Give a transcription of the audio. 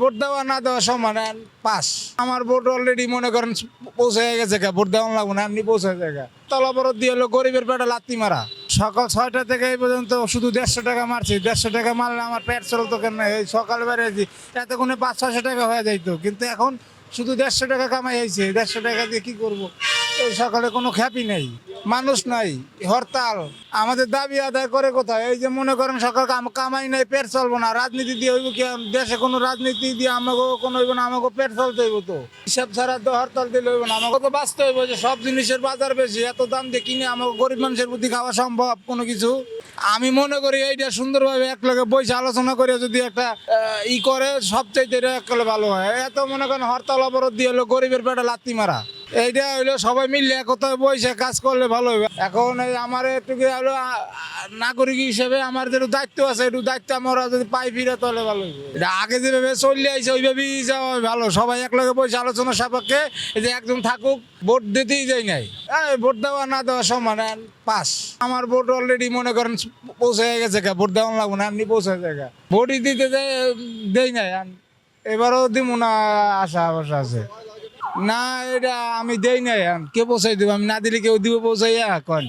Vote দেওয়া না দেওয়া সমান পাস। আমার ভোট অলরেডি মনে করেন পৌঁছে গেছে, ভোট দেওয়া লাগবো না, এমনি পৌঁছে যায়। তলাবরত দিয়ে হলো গরিবের পেটে লাত্তি মারা। সকাল 6টা থেকে এই পর্যন্ত শুধু 150 টাকা মারছি। 150 টাকা মারলে আমার পেট চলতো কেন? এই সকাল বেড়েছি এতক্ষণে 500-600 টাকা হয়ে যাইতো, কিন্তু এখন শুধু 150 টাকা কামাই হয়েছে। 150 টাকা দিয়ে কি করবো? এই সকালে কোনো খ্যাপই নেই, মানুষ নাই, হরতাল। আমাদের দাবি আদায় করে কোথায়? এই যে মনে করেন সরকার কামাই নাই, পেট চলবো না, রাজনীতি দিয়ে হইব কি? দেশে কোনো রাজনীতি দিয়ে আমাকে কোনো হইব না, আমাকে পেট চলতে হইব। তো হিসাব ছাড়া তো হরতাল দিলে হইব না। আমাকে তো বাঁচতে হইব, যে সব জিনিসের বাজার বেশি, এত দাম দিয়ে কিনে আমাকে গরিব মানুষের বুদ্ধি খাওয়া সম্ভব কোনো কিছু? আমি মনে করি এইটা সুন্দরভাবে এক লগে বসে আলোচনা করে যদি একটা করে সবচাইতে একলে ভালো হয়। এত মনে করেন হরতাল অবরোধ দিয়ে হলো গরিবের পেটে লাত্তি মারা। এইটা হইলো সবাই মিললে কোথাও বসে কাজ করলে ভালো হবে। এখন এই আমার একটু হলো নাগরিক হিসেবে আমার যে দায়িত্ব আছে, একটু দায়িত্ব আমরা যদি পাই ফিরে তাহলে ভালো হবে। এটা আগে যেভাবে চললে আইছে ওইভাবেই যাওয়া ভালো। সবাই একলগে বসে আলোচনা সাপেক্ষে এই যে একজন থাকুক, ভোট দিতেই যাই নাই। ভোট দেওয়া না দেওয়া সমান পাস। আমার ভোট অলরেডি মনে করেন পৌঁছে গেছে, ভোট দেওয়া লাগবো না, এমনি পৌঁছে যায়। ভোটই দিতে দেই নাই, এবারও দিব না আশা আশা আছে। না, এটা আমি দেই নাই, কে পৌঁছাই দিব? আমি না দিলে কেউ দিব পৌঁছাইয়া? কন